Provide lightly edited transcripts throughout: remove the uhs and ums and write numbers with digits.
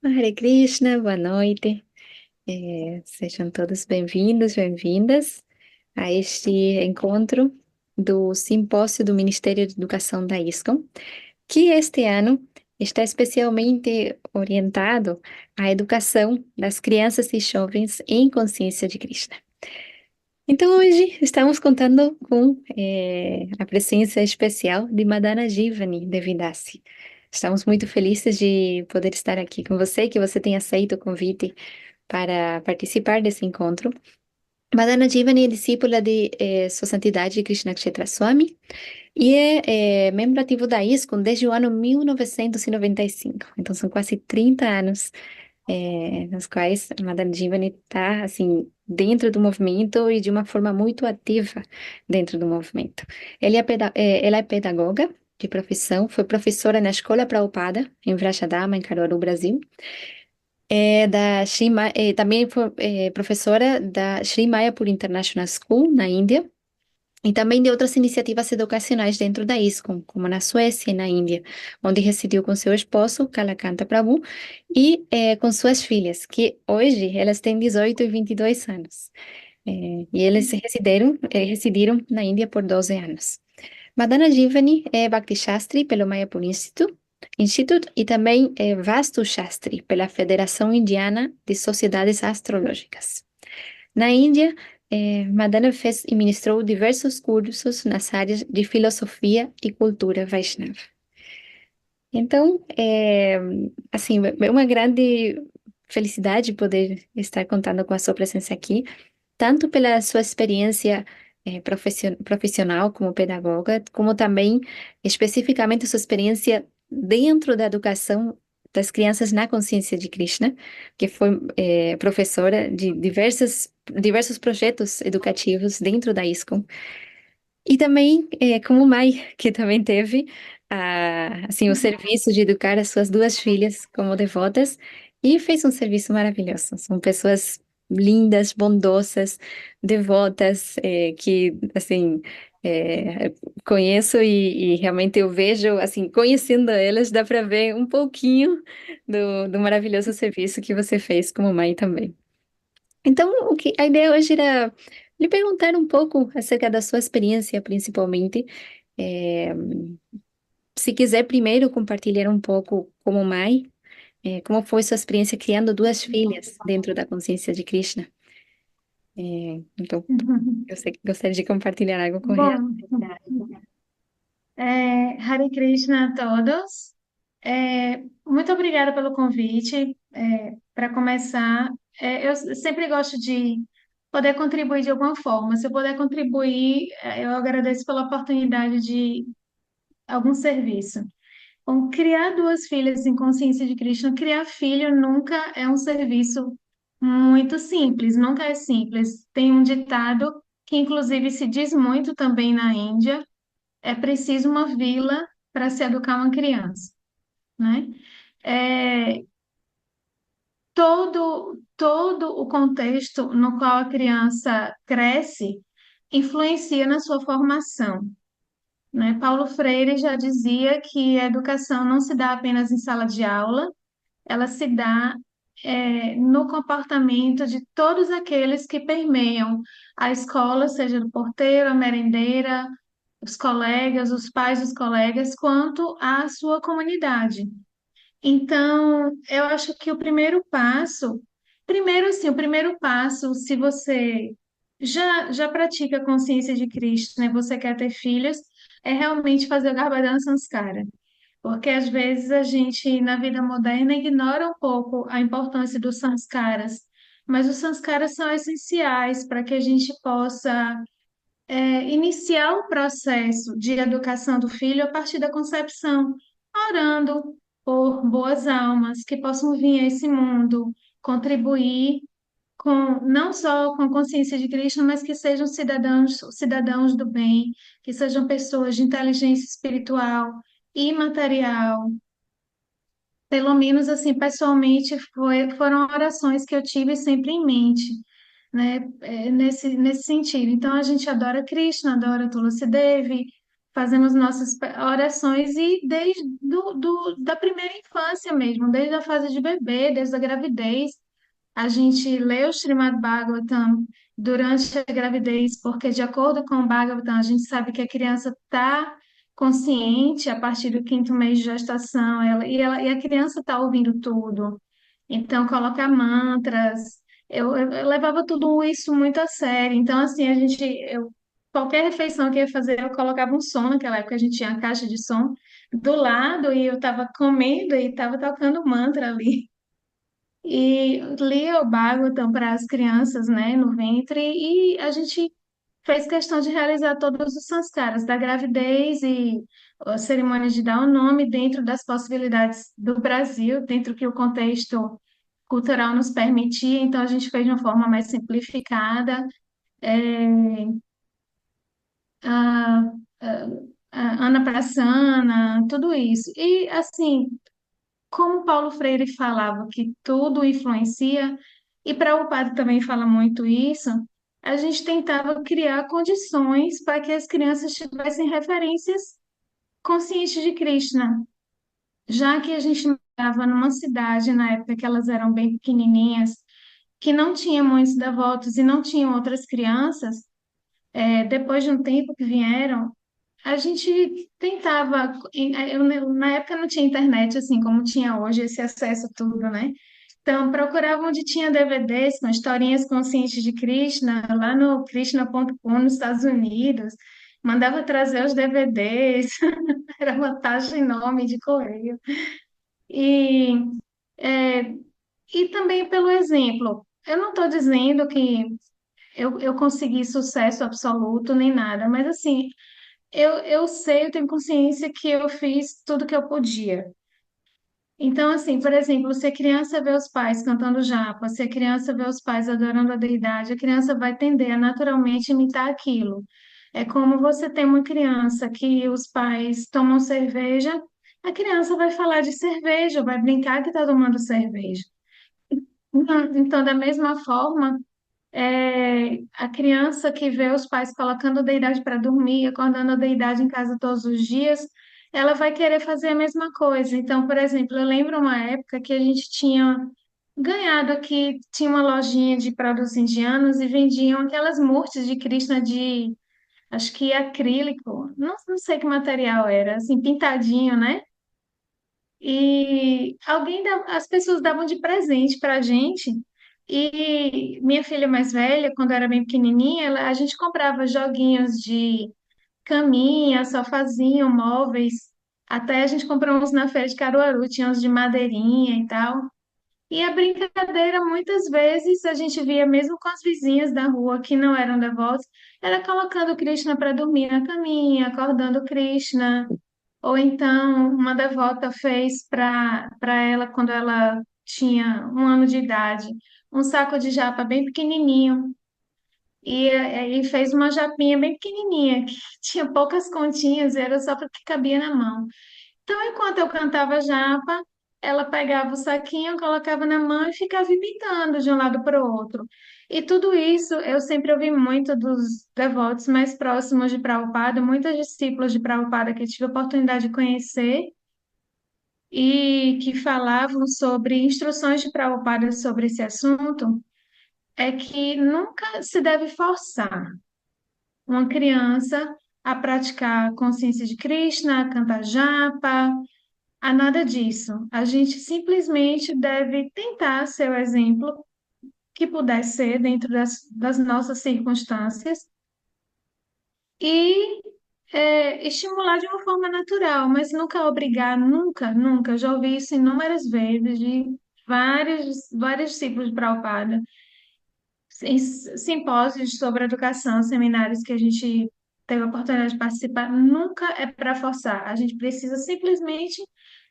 Hare Krishna, boa noite. Sejam todos bem-vindos, bem-vindas a este encontro do Simpósio do Ministério de Educação da ISCOM, que este ano está especialmente orientado à educação das crianças e jovens em consciência de Krishna. Então, hoje estamos contando com a presença especial de Madana Jivani Devidasi. Estamos muito felizes de poder estar aqui com você, que você tenha aceito o convite para participar desse encontro. Madana Jivani é discípula de Sua Santidade Krishna Kshetra Swami e é membro ativo da ISKCON desde o ano 1995. Então, são quase 30 anos nas quais a Madame Jivani está, assim, dentro do movimento e de uma forma muito ativa dentro do movimento. Ela é pedagoga de profissão, foi professora na Escola Prabhupada, em Vrajadama, em Caruaru, Brasil. Também foi professora da Sri Mayapur International School, na Índia, e também de outras iniciativas educacionais dentro da ISKCON, como na Suécia e na Índia, onde residiu com seu esposo, Kalakanta Prabhu, e com suas filhas, que hoje elas têm 18 e 22 anos. E eles residiram na Índia por 12 anos. Madana Jivani é Bhakti Shastri pelo Mayapur Institute e também é Vastu Shastri pela Federação Indiana de Sociedades Astrológicas. Na Índia, Madana fez e ministrou diversos cursos nas áreas de filosofia e cultura Vaishnava. Então, assim, é uma grande felicidade poder estar contando com a sua presença aqui, tanto pela sua experiência profissional como pedagoga, como também especificamente sua experiência dentro da educação das crianças na consciência de Krishna, que foi professora de diversos projetos educativos dentro da ISKCON. E também como mãe, que também teve assim, o serviço de educar as suas duas filhas como devotas e fez um serviço maravilhoso. São pessoas lindas, bondosas, devotas, que, assim, conheço e realmente eu vejo, assim, conhecendo elas, dá para ver um pouquinho do maravilhoso serviço que você fez como mãe também. Então, a ideia hoje era lhe perguntar um pouco acerca da sua experiência, principalmente. Eh, Se quiser primeiro compartilhar um pouco como mãe, como foi sua experiência criando duas filhas dentro da consciência de Krishna. Então, eu sei que gostaria de compartilhar algo com ela. Bom, Hare Krishna a todos. Muito obrigada pelo convite. Para começar, eu sempre gosto de poder contribuir de alguma forma. Se eu puder contribuir, eu agradeço pela oportunidade de algum serviço. Bom, criar duas filhas em consciência de Krishna, criar filho nunca é um serviço muito simples, nunca é simples. Tem um ditado que, inclusive, se diz muito também na Índia: é preciso uma vila para se educar uma criança, né? É, todo o contexto no qual a criança cresce influencia na sua formação, né? Paulo Freire já dizia que a educação não se dá apenas em sala de aula, ela se dá no comportamento de todos aqueles que permeiam a escola, seja do porteiro, a merendeira, os colegas, os pais dos colegas, quanto à sua comunidade. Então, eu acho que o primeiro passo, se você já pratica a consciência de Cristo, né, você quer ter filhos, é realmente fazer o Garbhadana Sanskara. Porque às vezes a gente, na vida moderna, ignora um pouco a importância dos sanskaras, mas os sanskaras são essenciais para que a gente possa iniciar o processo de educação do filho a partir da concepção, orando por boas almas que possam vir a esse mundo, contribuir com não só com a consciência de Cristo, mas que sejam cidadãos do bem, que sejam pessoas de inteligência espiritual e material. Pelo menos assim, pessoalmente, foram orações que eu tive sempre em mente, né, nesse sentido. Então, a gente adora Krishna, adora Tulsi Devi, fazemos nossas orações e desde da primeira infância mesmo, desde a fase de bebê, desde a gravidez, a gente lê o Srimad Bhagavatam durante a gravidez, porque de acordo com o Bhagavatam, a gente sabe que a criança está consciente a partir do quinto mês de gestação, e a criança está ouvindo tudo. Então, colocar mantras, eu levava tudo isso muito a sério. Então, assim, qualquer refeição que eu ia fazer, eu colocava um som, naquela época a gente tinha a caixa de som do lado, e eu estava comendo e estava tocando mantra ali. E lia o Bhagavatam para as crianças, né, no ventre, e a gente fez questão de realizar todos os sanskaras da gravidez e a cerimônia de dar o nome dentro das possibilidades do Brasil, dentro que o contexto cultural nos permitia, então a gente fez de uma forma mais simplificada. É, a, a, a Ana Prassana, tudo isso. E assim, como Paulo Freire falava que tudo influencia, e Prabhupada também fala muito isso, a gente tentava criar condições para que as crianças tivessem referências conscientes de Krishna, já que a gente morava numa cidade, na época que elas eram bem pequenininhas, que não tinha muitos devotos e não tinham outras crianças, depois de um tempo que vieram, a gente tentava, na época não tinha internet assim como tinha hoje, esse acesso a tudo, né? Então, procurava onde tinha DVDs com historinhas conscientes de Krishna, lá no Krishna.com, nos Estados Unidos, mandava trazer os DVDs, era uma taxa enorme de correio. E, é, e também pelo exemplo, eu não estou dizendo que eu consegui sucesso absoluto nem nada, mas assim, eu sei, eu tenho consciência que eu fiz tudo que eu podia. Então, assim, por exemplo, se a criança vê os pais cantando japa, se a criança vê os pais adorando a deidade, a criança vai tender a naturalmente imitar aquilo. É como você tem uma criança que os pais tomam cerveja, a criança vai falar de cerveja, vai brincar que está tomando cerveja. Então, da mesma forma, a criança que vê os pais colocando a deidade para dormir, acordando a deidade em casa todos os dias, ela vai querer fazer a mesma coisa. Então, por exemplo, eu lembro uma época que a gente tinha ganhado aqui, tinha uma lojinha de produtos indianos e vendiam aquelas murtis de Krishna de, acho que acrílico, não sei que material era, assim, pintadinho, né? E as pessoas davam de presente para a gente. E minha filha mais velha, quando era bem pequenininha, a gente comprava joguinhos de caminha, sofazinho, móveis. Até a gente comprou uns na feira de Caruaru, tinha uns de madeirinha e tal. E a brincadeira, muitas vezes, a gente via mesmo com as vizinhas da rua que não eram devotos, era colocando o Krishna para dormir na caminha, acordando o Krishna. Ou então, uma devota fez para ela, quando ela tinha 1 ano de idade, um saco de japa bem pequenininho. E fez uma japinha bem pequenininha, que tinha poucas continhas, era só para que cabia na mão. Então, enquanto eu cantava japa, ela pegava o saquinho, colocava na mão e ficava imitando de um lado para o outro. E tudo isso eu sempre ouvi muito dos devotos mais próximos de Prabhupada, muitas discípulas de Prabhupada que eu tive a oportunidade de conhecer e que falavam sobre instruções de Prabhupada sobre esse assunto, é que nunca se deve forçar uma criança a praticar consciência de Krishna, a cantar japa, a nada disso. A gente simplesmente deve tentar ser o exemplo que puder ser dentro das nossas circunstâncias e estimular de uma forma natural, mas nunca obrigar, nunca, nunca. Já ouvi isso inúmeras vezes de vários discípulos de Prabhupada, em simpósios sobre educação, seminários que a gente teve a oportunidade de participar, nunca é para forçar. A gente precisa simplesmente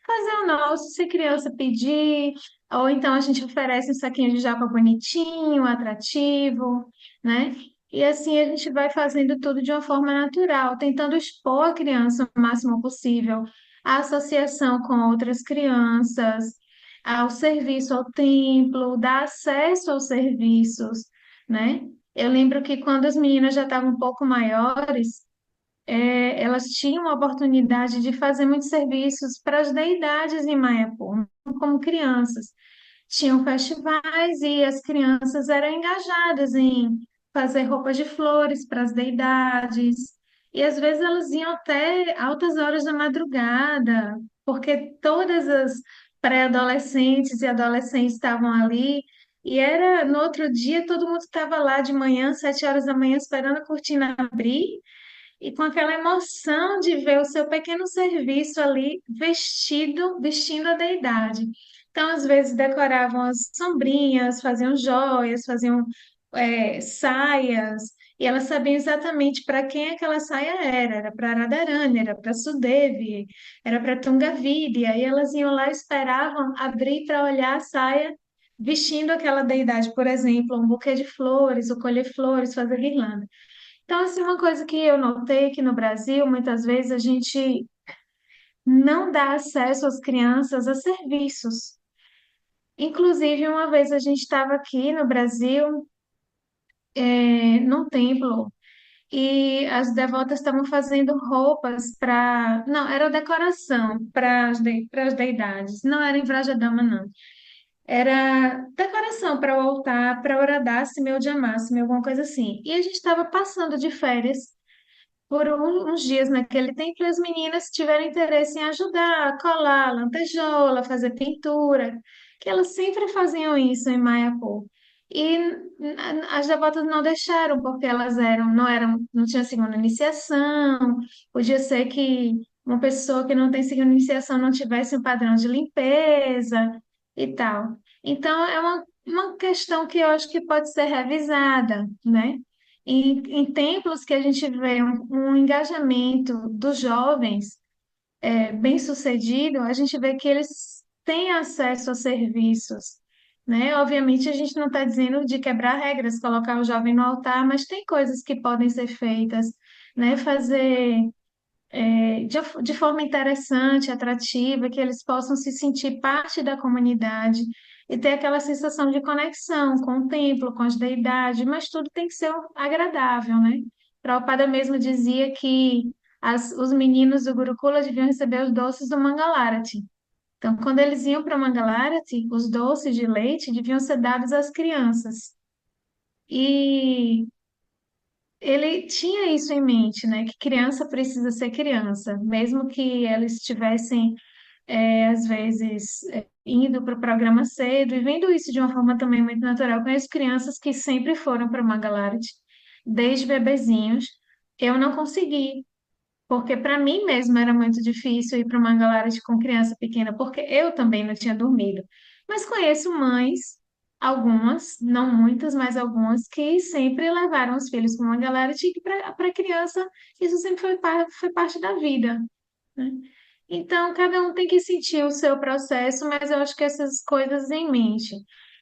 fazer o nosso, se criança pedir, ou então a gente oferece um saquinho de japa bonitinho, atrativo, né? E assim a gente vai fazendo tudo de uma forma natural, tentando expor a criança o máximo possível à associação com outras crianças, ao serviço ao templo, dar acesso aos serviços, né? Eu lembro que quando as meninas já estavam um pouco maiores, elas tinham a oportunidade de fazer muitos serviços para as deidades em Mayapur, como crianças. Tinham festivais e as crianças eram engajadas em fazer roupas de flores para as deidades. E às vezes elas iam até altas horas da madrugada, porque todas as pré-adolescentes e adolescentes estavam ali. E era no outro dia, todo mundo estava lá de manhã, 7 horas da manhã, esperando a cortina abrir e com aquela emoção de ver o seu pequeno serviço ali vestindo a deidade. Então, às vezes, decoravam as sombrinhas, faziam joias, faziam saias, e elas sabiam exatamente para quem aquela saia era. Era para Radharani, era para Sudevi, era para Tungavidya, e elas iam lá, esperavam abrir para olhar a saia vestindo aquela deidade, por exemplo, um buquê de flores, ou colher flores, fazer guirlanda. Então, assim, uma coisa que eu notei que no Brasil, muitas vezes a gente não dá acesso às crianças a serviços. Inclusive, uma vez a gente estava aqui no Brasil, num templo, e as devotas estavam fazendo roupas para. Não, era decoração para as deidades, não era em Vrajadama, não. Era decoração para o altar, para Oradassi, meu Jamassi, alguma coisa assim. E a gente estava passando de férias por uns dias naquele tempo, e as meninas tiveram interesse em ajudar, a colar lantejola, fazer pintura, que elas sempre faziam isso em Maiapó. E as devotas não deixaram, porque não tinham segunda iniciação, podia ser que uma pessoa que não tem segunda iniciação não tivesse um padrão de limpeza e tal. Então, é uma questão que eu acho que pode ser revisada, né? Em templos que a gente vê um engajamento dos jovens bem-sucedido, a gente vê que eles têm acesso a serviços, né? Obviamente, a gente não está dizendo de quebrar regras, colocar o jovem no altar, mas tem coisas que podem ser feitas, né? Fazer de forma interessante, atrativa, que eles possam se sentir parte da comunidade e ter aquela sensação de conexão com o templo, com as deidades, mas tudo tem que ser agradável, né? Prabhupada mesmo dizia que os meninos do Gurukula deviam receber os doces do Mangalarati. Então, quando eles iam para Mangalarati, os doces de leite deviam ser dados às crianças. E ele tinha isso em mente, né? Que criança precisa ser criança, mesmo que elas estivessem, às vezes, indo para o programa cedo e vendo isso de uma forma também muito natural. Eu conheço crianças que sempre foram para Mangalarate, desde bebezinhos. Eu não consegui, porque para mim mesmo era muito difícil ir para uma galária com criança pequena, porque eu também não tinha dormido. Mas conheço mães, algumas, não muitas, mas algumas, que sempre levaram os filhos para uma galária que para criança isso sempre foi parte da vida, né? Então, cada um tem que sentir o seu processo, mas eu acho que essas coisas em mente.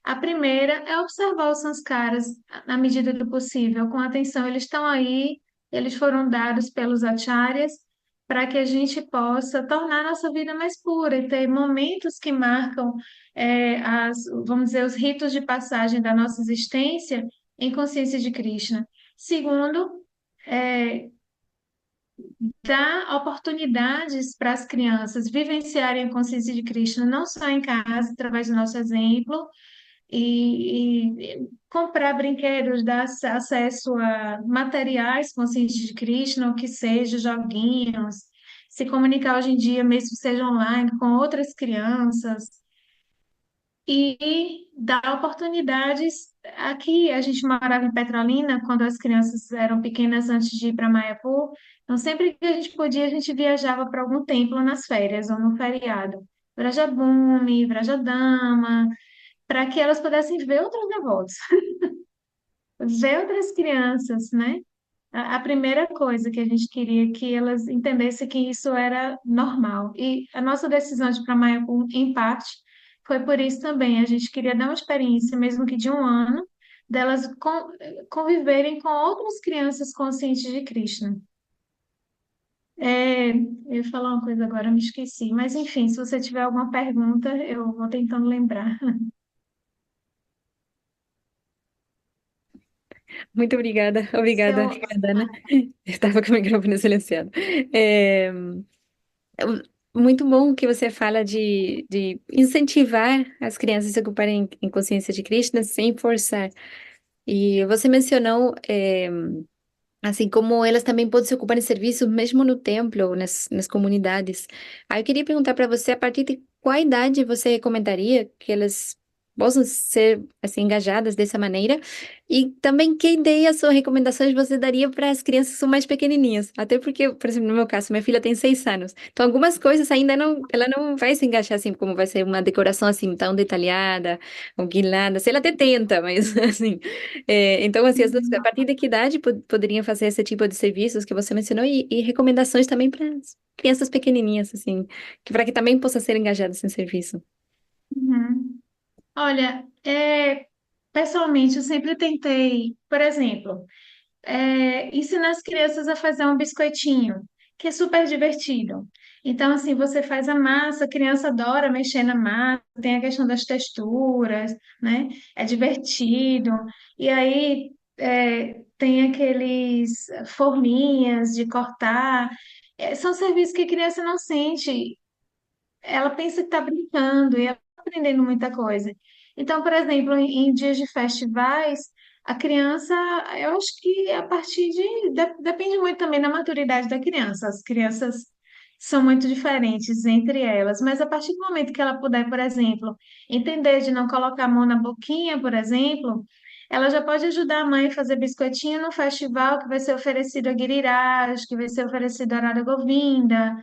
A primeira é observar os sanskaras na medida do possível, com atenção. Eles estão aí, eles foram dados pelos acharyas para que a gente possa tornar a nossa vida mais pura e ter momentos que marcam, vamos dizer, os ritos de passagem da nossa existência em consciência de Krishna. Segundo, é, dá oportunidades para as crianças vivenciarem a consciência de Krishna, não só em casa, através do nosso exemplo, e comprar brinquedos, dar acesso a materiais conscientes de Krishna, o que seja, joguinhos, se comunicar hoje em dia, mesmo que seja online, com outras crianças, e dar oportunidades. Aqui a gente morava em Petrolina quando as crianças eram pequenas antes de ir para Mayapur. Então, sempre que a gente podia, a gente viajava para algum templo nas férias ou no feriado. Vrajabhumi, Vrajadama, para que elas pudessem ver outros devotos, ver outras crianças, né? A primeira coisa que a gente queria que elas entendessem que isso era normal. E a nossa decisão de ir para Mayapur, em parte, foi por isso também. A gente queria dar uma experiência, mesmo que de um ano, delas conviverem com outras crianças conscientes de Krishna. Eu ia falar uma coisa agora, me esqueci. Mas, enfim, se você tiver alguma pergunta, eu vou tentando lembrar. Muito obrigada, obrigada, Seu, obrigada, Ana. Estava com o microfone silenciado. É, muito bom que você fala de incentivar as crianças a se ocuparem em consciência de Krishna sem forçar. E você mencionou, assim como elas também podem se ocupar em serviços mesmo no templo, ou nas comunidades. Aí eu queria perguntar para você, a partir de qual idade você recomendaria que elas possam ser assim engajadas dessa maneira? E também que ideias ou recomendações você daria para as crianças que são mais pequenininhas? Até porque, por exemplo, no meu caso, minha filha tem 6 anos. Então, algumas coisas ainda não, ela não vai se engajar assim, como vai ser uma decoração assim tão detalhada, ou guirlanda. Se ela até tenta, mas assim, então, assim, a partir de que idade poderiam fazer esse tipo de serviços que você mencionou e recomendações também para as crianças pequenininhas, assim, que para que também possam ser engajadas em serviço. Uhum. Olha, pessoalmente, eu sempre tentei, por exemplo, ensinar as crianças a fazer um biscoitinho, que é super divertido. Então, assim, você faz a massa, a criança adora mexer na massa, tem a questão das texturas, né? É divertido. E aí, tem aqueles forminhas de cortar. São serviços que a criança não sente, ela pensa que está brincando e ela está aprendendo muita coisa. Então, por exemplo, em dias de festivais, a criança, eu acho que a partir depende muito também da maturidade da criança. As crianças são muito diferentes entre elas, mas a partir do momento que ela puder, por exemplo, entender de não colocar a mão na boquinha, por exemplo, ela já pode ajudar a mãe a fazer biscoitinho no festival que vai ser oferecido a Giriraj, que vai ser oferecido a Radha Govinda,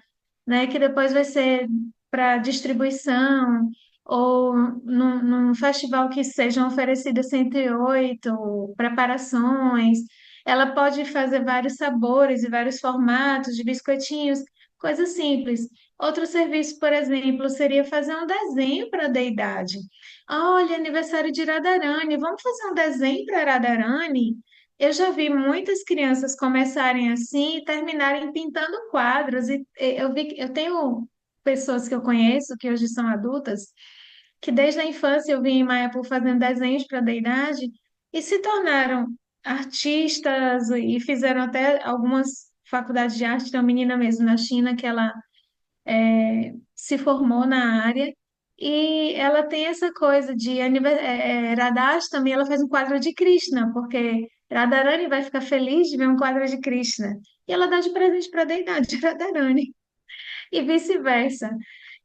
né, que depois vai ser para distribuição, ou num festival que sejam oferecidas 108 preparações. Ela pode fazer vários sabores e vários formatos de biscoitinhos, coisas simples. Outro serviço, por exemplo, seria fazer um desenho para a deidade. Olha, aniversário de Radharani, vamos fazer um desenho para Radharani? Eu já vi muitas crianças começarem assim e terminarem pintando quadros. E eu vi que eu tenho pessoas que eu conheço que hoje são adultas, que desde a infância eu vi em Mayapur fazendo desenhos para a deidade e se tornaram artistas e fizeram até algumas faculdades de arte. Tem uma menina mesmo na China que ela se formou na área e ela tem essa coisa de Radhastami, ela faz um quadro de Krishna, porque Radharani vai ficar feliz de ver um quadro de Krishna. E ela dá de presente para a deidade de Radharani e vice-versa.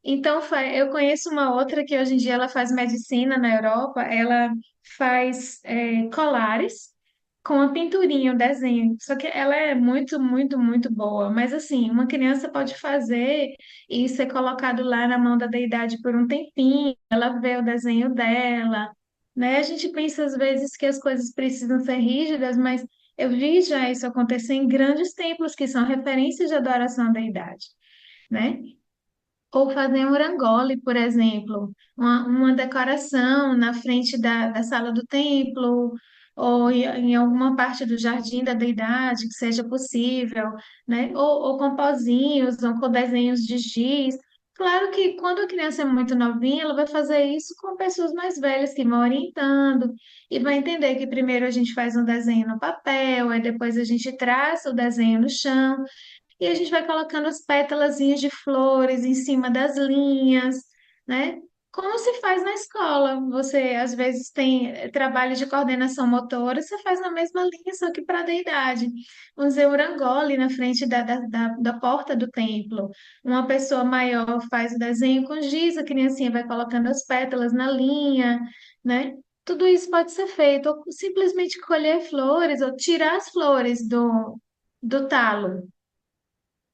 Então, eu conheço uma outra que hoje em dia ela faz medicina na Europa, ela faz colares com a pinturinha, o desenho. Só que ela é muito, muito, muito boa. Mas assim, uma criança pode fazer e ser colocado lá na mão da deidade por um tempinho, ela vê o desenho dela, né? A gente pensa às vezes que as coisas precisam ser rígidas, mas eu vi já isso acontecer em grandes templos que são referências de adoração à deidade, né? Ou fazer um rangoli, por exemplo, uma decoração na frente da sala do templo, ou em alguma parte do jardim da deidade, que seja possível, né? Ou com pozinhos, ou com desenhos de giz. Claro que quando a criança é muito novinha, ela vai fazer isso com pessoas mais velhas que vão orientando, e vai entender que primeiro a gente faz um desenho no papel, aí depois a gente traça o desenho no chão, e a gente vai colocando as pétalazinhas de flores em cima das linhas, né? Como se faz na escola. Você, às vezes, tem trabalho de coordenação motora, você faz na mesma linha, só que para a deidade. Um zeurangole na frente da porta do templo. Uma pessoa maior faz o desenho com giz, a criancinha vai colocando as pétalas na linha, né? Tudo isso pode ser feito, ou simplesmente colher flores, ou tirar as flores do talo,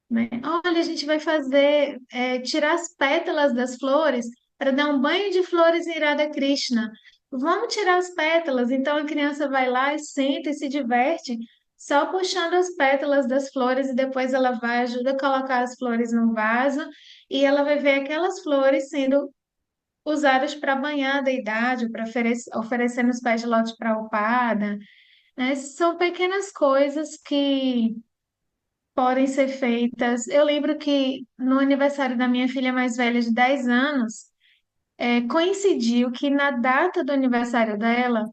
né? Olha, a gente vai fazer, tirar as pétalas das flores para dar um banho de flores em Radha Krishna. Vamos tirar as pétalas. Então a criança vai lá e senta e se diverte só puxando as pétalas das flores e depois ela vai, ajuda a colocar as flores no vaso e ela vai ver aquelas flores sendo usadas para banhar a deidade, para oferecer nos pés de lótus para o pada, né? São pequenas coisas que podem ser feitas. Eu lembro que no aniversário da minha filha mais velha, de 10 anos, coincidiu que na data do aniversário dela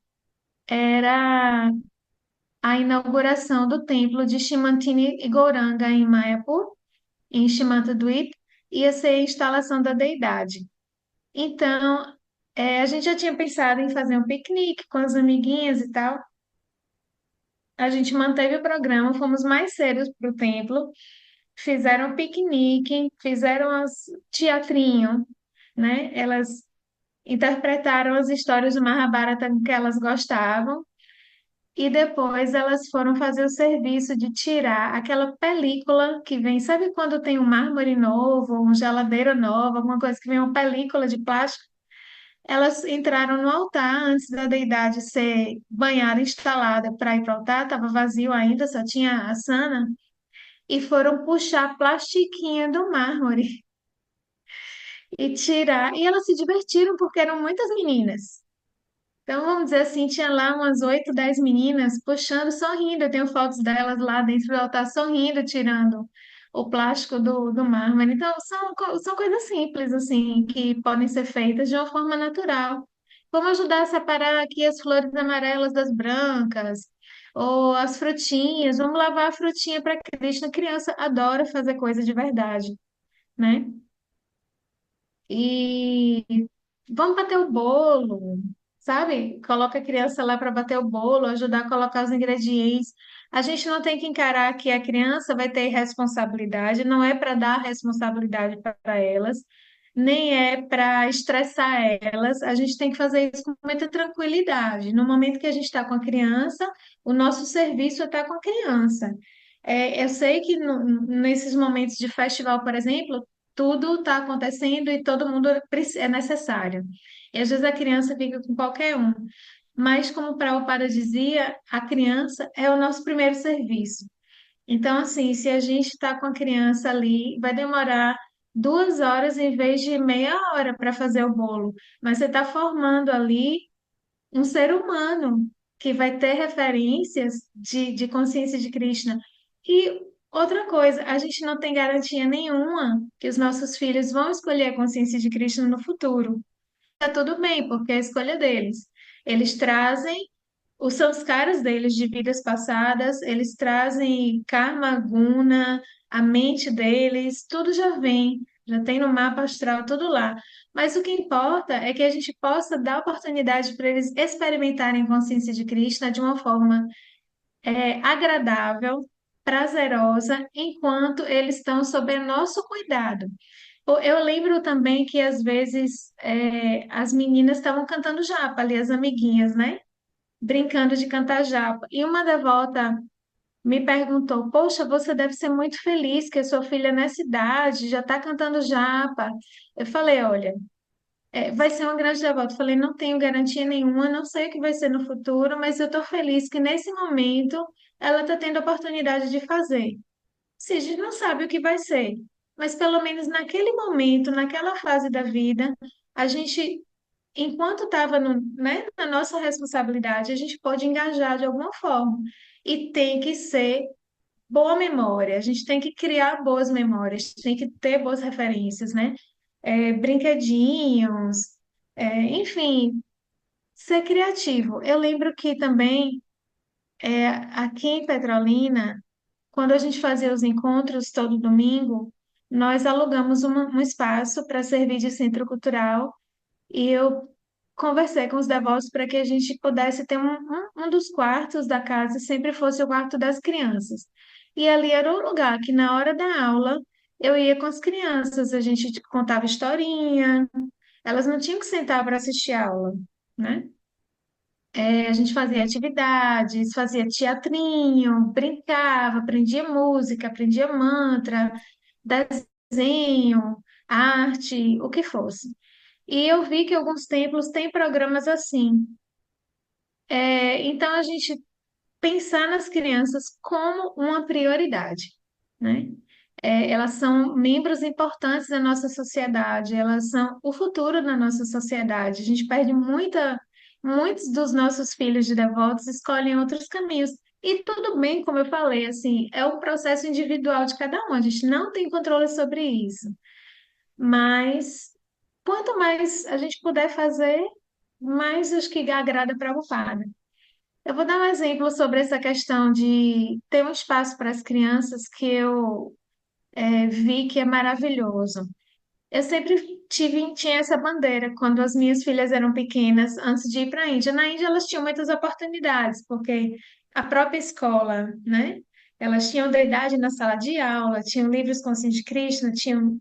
era a inauguração do templo de Shimantini Gauranga em Mayapur, em Shimantadweep, ia ser a instalação da deidade. Então, a gente já tinha pensado em fazer um piquenique com as amiguinhas e tal. A gente manteve o programa, fomos mais cedo para o templo, fizeram um piquenique, fizeram teatrinho, né? Elas interpretaram as histórias do Mahabharata que elas gostavam e depois elas foram fazer o serviço de tirar aquela película que vem, sabe quando tem um mármore novo, uma geladeira nova, alguma coisa que vem uma película de plástico? Elas entraram no altar antes da deidade ser banhada, instalada para ir para o altar, estava vazio ainda, só tinha a sana, e foram puxar a plastiquinha do mármore e tirar. E elas se divertiram porque eram muitas meninas. Então, vamos dizer assim, tinha lá umas 8, 10 meninas puxando, sorrindo. Eu tenho fotos delas lá dentro do altar sorrindo, tirando o plástico do mármore. Então, são coisas simples, assim, que podem ser feitas de uma forma natural. Vamos ajudar a separar aqui as flores amarelas das brancas, ou as frutinhas. Vamos lavar a frutinha para Krishna. A criança adora fazer coisa de verdade, né? E vamos bater o bolo, sabe? Coloca a criança lá para bater o bolo, ajudar a colocar os ingredientes. A gente não tem que encarar que a criança vai ter responsabilidade, não é para dar responsabilidade para elas, nem é para estressar elas. A gente tem que fazer isso com muita tranquilidade. No momento que a gente está com a criança, o nosso serviço é estar com a criança. Eu sei que nesses momentos de festival, por exemplo, tudo está acontecendo e todo mundo é necessário. E às vezes a criança fica com qualquer um. Mas, como o Prabhupada dizia, a criança é o nosso primeiro serviço. Então, assim, se a gente está com a criança ali, vai demorar 2 horas em vez de meia hora para fazer o bolo. Mas você está formando ali um ser humano que vai ter referências de consciência de Krishna. E outra coisa, a gente não tem garantia nenhuma que os nossos filhos vão escolher a consciência de Krishna no futuro. Tá tudo bem, porque é a escolha deles. Eles trazem os sanskaras deles de vidas passadas, eles trazem karma guna, a mente deles, tudo já vem, já tem no mapa astral, tudo lá. Mas o que importa é que a gente possa dar oportunidade para eles experimentarem consciência de Krishna de uma forma agradável, prazerosa, enquanto eles estão sob nosso cuidado. Eu lembro também que às vezes as meninas estavam cantando japa ali, as amiguinhas, né? Brincando de cantar japa. E uma devota me perguntou: Poxa, você deve ser muito feliz que a sua filha nessa idade já está cantando japa. Eu falei: Olha, vai ser uma grande devota. Eu falei: Não tenho garantia nenhuma, não sei o que vai ser no futuro, mas eu estou feliz que nesse momento ela está tendo a oportunidade de fazer. Se a gente não sabe o que vai ser, mas pelo menos naquele momento, naquela fase da vida, a gente enquanto estava né, na nossa responsabilidade, a gente pode engajar de alguma forma. E tem que ser boa memória, a gente tem que criar boas memórias, tem que ter boas referências, né? Brinquedinhos, enfim, ser criativo. Eu lembro que também, aqui em Petrolina, quando a gente fazia os encontros todo domingo, nós alugamos um espaço para servir de centro cultural e eu conversei com os devotos para que a gente pudesse ter um dos quartos da casa sempre fosse o quarto das crianças. E ali era o lugar que na hora da aula eu ia com as crianças, a gente tipo, contava historinha, elas não tinham que sentar para assistir a aula, né? A gente fazia atividades, fazia teatrinho, brincava, aprendia música, aprendia mantra, desenho, arte, o que fosse. E eu vi que alguns templos têm programas assim. Então, a gente pensar nas crianças como uma prioridade, né? Elas são membros importantes da nossa sociedade, elas são o futuro da nossa sociedade. A gente perde muitos dos nossos filhos de devotos escolhem outros caminhos. E tudo bem, como eu falei, assim, é um processo individual de cada um, a gente não tem controle sobre isso. Mas quanto mais a gente puder fazer, mais acho que agrada para o padre. Eu vou dar um exemplo sobre essa questão de ter um espaço para as crianças que eu vi que é maravilhoso. Eu sempre tinha essa bandeira quando as minhas filhas eram pequenas, antes de ir para a Índia. Na Índia elas tinham muitas oportunidades, porque a própria escola, né? Elas tinham deidade na sala de aula, tinham livros conscientes de Krishna, tinham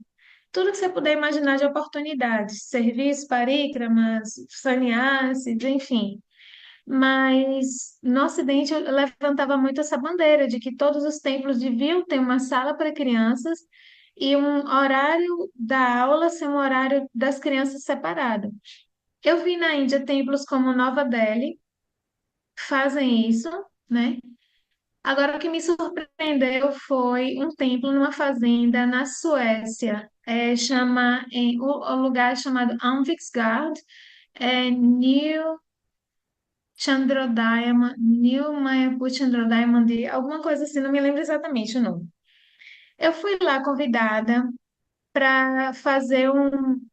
tudo que você puder imaginar de oportunidades, serviços, paríkramas, sannyasis, enfim. Mas no Ocidente eu levantava muito essa bandeira de que todos os templos deviam ter uma sala para crianças e um horário da aula ser um horário das crianças separado. Eu vi na Índia templos como Nova Delhi fazem isso, né? Agora, o que me surpreendeu foi um templo numa fazenda na Suécia. O lugar é chamado Anviksgard, New New Mayapur Chandrodaya Mandir, alguma coisa assim, não me lembro exatamente o nome. Eu fui lá convidada para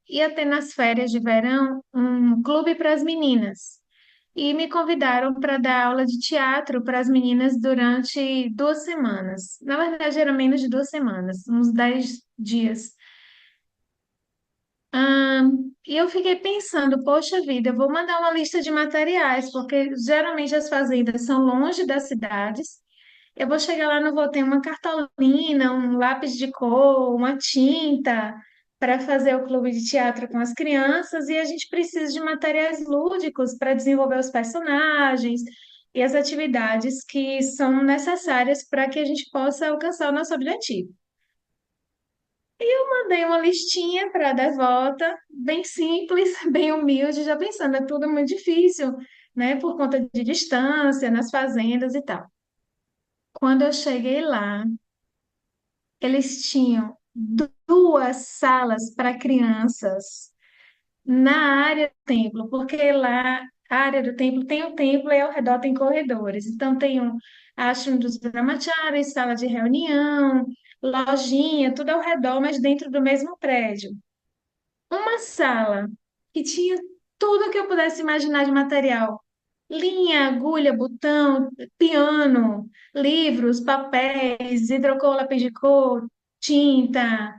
ia ter nas férias de verão um clube para as meninas. E me convidaram para dar aula de teatro para as meninas durante 2 semanas. Na verdade, era menos de 2 semanas, uns 10 dias. E eu fiquei pensando, poxa vida, eu vou mandar uma lista de materiais, porque geralmente as fazendas são longe das cidades. Eu vou chegar lá, não vou ter uma cartolina, um lápis de cor, uma tinta para fazer o clube de teatro com as crianças, e a gente precisa de materiais lúdicos para desenvolver os personagens e as atividades que são necessárias para que a gente possa alcançar o nosso objetivo. Mandei uma listinha para a devota, bem simples, bem humilde, já pensando, é tudo muito difícil, né, por conta de distância, nas fazendas e tal. Quando eu cheguei lá, eles tinham duas salas para crianças na área do templo, porque lá a área do templo tem o templo e ao redor tem corredores. Então tem um ashram dos brahmacharis, sala de reunião, lojinha, tudo ao redor, mas dentro do mesmo prédio. Uma sala que tinha tudo que eu pudesse imaginar de material. Linha, agulha, botão, piano, livros, papéis, hidrocola, lápis de cor, tinta,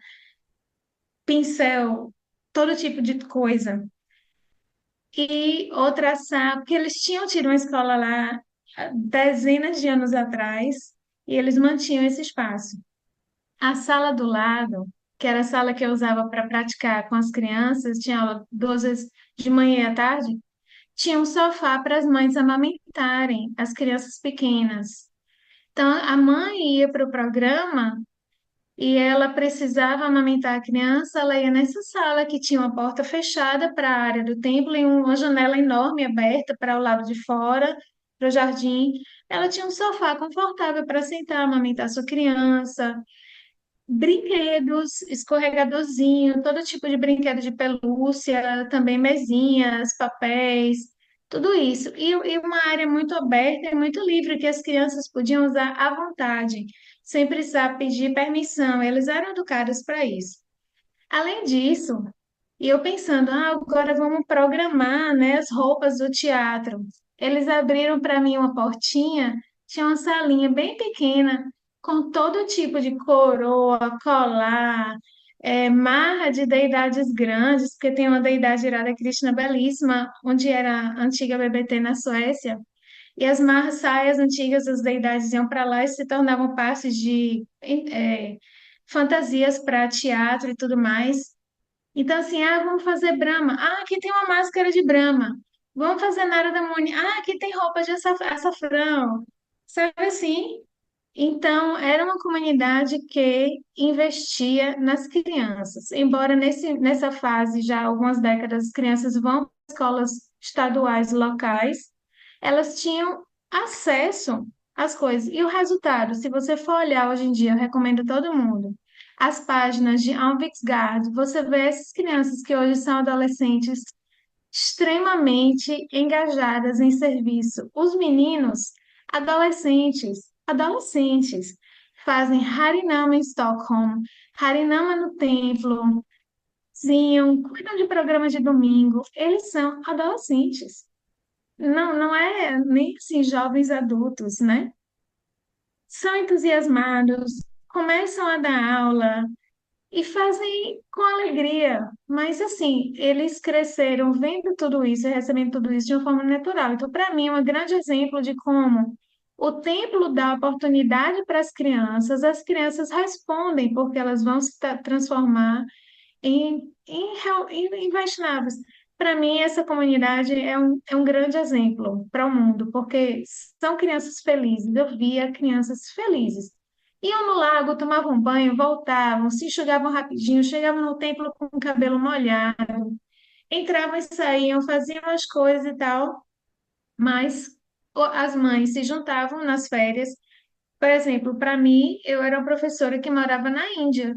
pincel, todo tipo de coisa. E outra sala, porque eles tinham tido uma escola lá há dezenas de anos atrás e eles mantinham esse espaço. A sala do lado, que era a sala que eu usava para praticar com as crianças, tinha aula 2 vezes de manhã e à tarde, tinha um sofá para as mães amamentarem as crianças pequenas. Então, a mãe ia para o programa e ela precisava amamentar a criança, ela ia nessa sala que tinha uma porta fechada para a área do templo e uma janela enorme aberta para o lado de fora, para o jardim. Ela tinha um sofá confortável para sentar, amamentar sua criança, brinquedos, escorregadorzinho, todo tipo de brinquedo de pelúcia, também mesinhas, papéis, tudo isso. E uma área muito aberta e muito livre que as crianças podiam usar à vontade, sem precisar pedir permissão. Eles eram educados para isso. Além disso, e eu pensando, agora vamos programar, né, as roupas do teatro. Eles abriram para mim uma portinha, tinha uma salinha bem pequena, com todo tipo de coroa, colar, marra de deidades grandes, porque tem uma deidade Radha Krishna belíssima, onde era a antiga BBT na Suécia. E as marras, saias antigas das deidades iam para lá e se tornavam partes de fantasias para teatro e tudo mais. Então, assim, vamos fazer Brahma. Aqui tem uma máscara de Brahma. Vamos fazer Narada Muni. Aqui tem roupa de açafrão. Sabe assim? Então, era uma comunidade que investia nas crianças. Embora nessa fase, já há algumas décadas, as crianças vão para escolas estaduais locais, elas tinham acesso às coisas. E o resultado, se você for olhar hoje em dia, eu recomendo a todo mundo, as páginas de Anviksgard, você vê essas crianças que hoje são adolescentes extremamente engajadas em serviço. Os meninos, adolescentes, fazem Harinama em Stockholm, Harinama no templo, cuidam de programas de domingo. Eles são adolescentes. não é nem assim jovens adultos, né? São entusiasmados, começam a dar aula e fazem com alegria. Mas assim, eles cresceram vendo tudo isso e recebendo tudo isso de uma forma natural. Então, para mim, é um grande exemplo de como o templo dá oportunidade para as crianças respondem, porque elas vão transformar em Vaishnavas. Para mim, essa comunidade é um grande exemplo para o mundo, porque são crianças felizes. Eu via crianças felizes. Iam no lago, tomavam banho, voltavam, se enxugavam rapidinho, chegavam no templo com o cabelo molhado, entravam e saíam, faziam as coisas e tal, mas as mães se juntavam nas férias. Por exemplo, para mim, eu era uma professora que morava na Índia.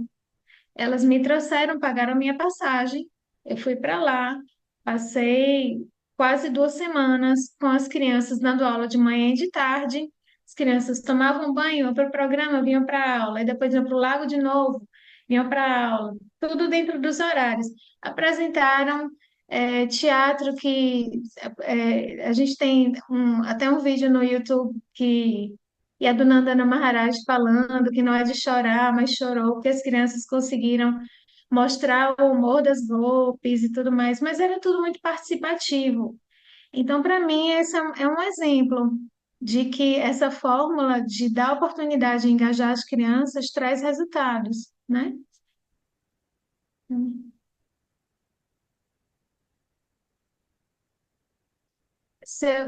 Elas me trouxeram, pagaram minha passagem. Eu fui para lá, passei quase 2 semanas com as crianças dando aula de manhã e de tarde. As crianças tomavam banho, iam para o programa, vinham para a aula, e depois iam para o lago de novo, vinham para a aula, tudo dentro dos horários. Apresentaram teatro que a gente tem até um vídeo no YouTube que e a do Nandana Maharaj falando que não é de chorar, mas chorou, porque as crianças conseguiram mostrar o humor das golpes e tudo mais, mas era tudo muito participativo. Então, para mim, esse é um exemplo de que essa fórmula de dar oportunidade de engajar as crianças traz resultados, né?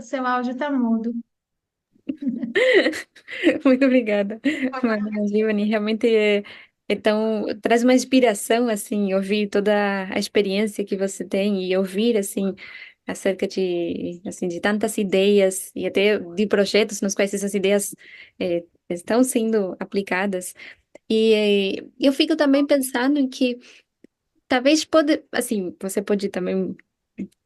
Seu áudio está mudo. Muito obrigada, Mariana Giovanni. Realmente traz uma inspiração, assim, ouvir toda a experiência que você tem e ouvir, assim, acerca de tantas ideias e até de projetos nos quais essas ideias estão sendo aplicadas. E eu fico também pensando em que talvez pode, assim, você pode também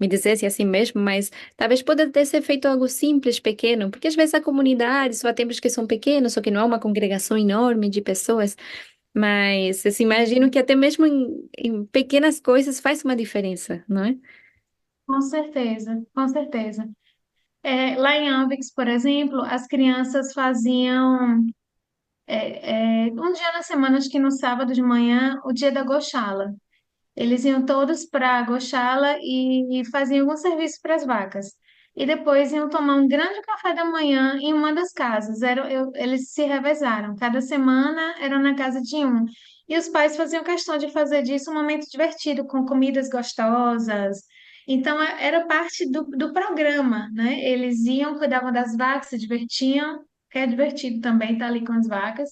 me dizer se é assim mesmo, mas talvez pode até ser feito algo simples, pequeno, porque às vezes a comunidade só há templos que são pequenos, ou que não é uma congregação enorme de pessoas, mas assim, imagino que até mesmo em pequenas coisas faz uma diferença, não é? Com certeza, com certeza. Lá em Amvix, por exemplo, as crianças faziam um dia na semana, acho que no sábado de manhã, o dia da Goshala. Eles iam todos para a Goshala e faziam algum serviço para as vacas. E depois iam tomar um grande café da manhã em uma das casas. Eles se revezaram. Cada semana era na casa de um. E os pais faziam questão de fazer disso um momento divertido, com comidas gostosas. Então, era parte do programa, né? Eles iam, cuidavam das vacas, se divertiam, que é divertido também estar ali com as vacas.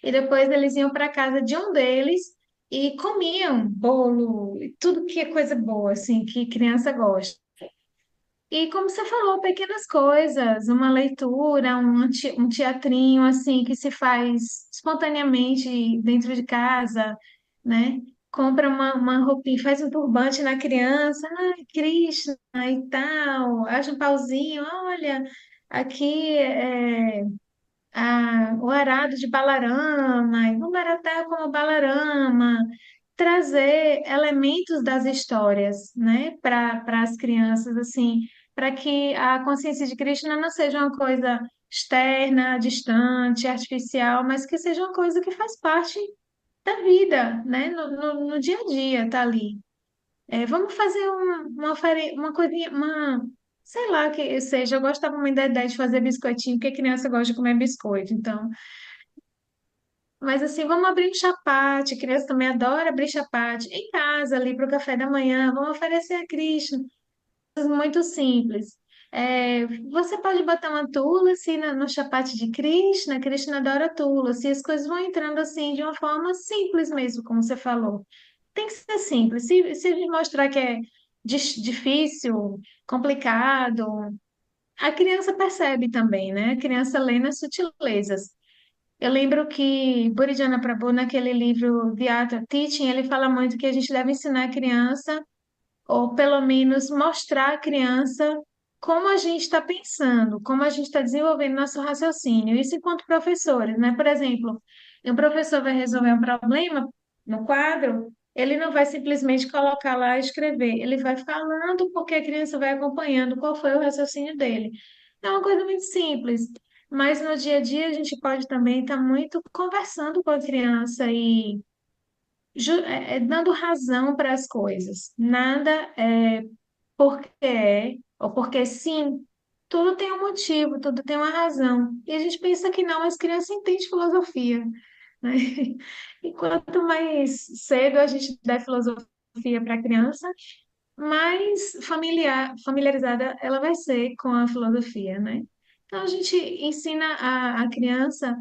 E depois eles iam para a casa de um deles e comiam bolo, tudo que é coisa boa, assim, que criança gosta. E como você falou, pequenas coisas, uma leitura, um teatrinho, assim, que se faz espontaneamente dentro de casa, né? Compra uma roupinha, faz um turbante na criança, ai, Krishna e tal, acha um pauzinho, olha, aqui o arado de Balarama, e vamos baratar como Balarama, trazer elementos das histórias, né, para as crianças, assim, para que a consciência de Krishna não seja uma coisa externa, distante, artificial, mas que seja uma coisa que faz parte da vida, né, no dia a dia, tá ali. Vamos fazer uma coisinha, sei lá, que seja, eu gostava muito da ideia de fazer biscoitinho, porque criança gosta de comer biscoito, então, mas assim, vamos abrir um chapate, criança também adora abrir chapate, em casa, ali para o café da manhã, vamos oferecer a Krishna, coisas muito simples. Você pode botar uma tula assim no chapate de Krishna, Krishna adora tula, assim, as coisas vão entrando assim de uma forma simples mesmo, como você falou. Tem que ser simples. Se a gente mostrar que é difícil, complicado, a criança percebe também, né? A criança lê nas sutilezas. Eu lembro que Buridjana Prabhu, naquele livro The Art of Teaching, ele fala muito que a gente deve ensinar a criança, ou pelo menos mostrar à criança como a gente está pensando, como a gente está desenvolvendo nosso raciocínio. Isso enquanto professores, né? Por exemplo, um professor vai resolver um problema no quadro. Ele não vai simplesmente colocar lá e escrever, ele vai falando porque a criança vai acompanhando qual foi o raciocínio dele. É uma coisa muito simples, mas no dia a dia a gente pode também estar muito conversando com a criança e dando razão para as coisas. Nada é porque é ou porque sim. Tudo tem um motivo, tudo tem uma razão. E a gente pensa que não, as crianças entendem filosofia, né? E quanto mais cedo a gente der filosofia para a criança, mais familiarizada ela vai ser com a filosofia, né? Então a gente ensina a criança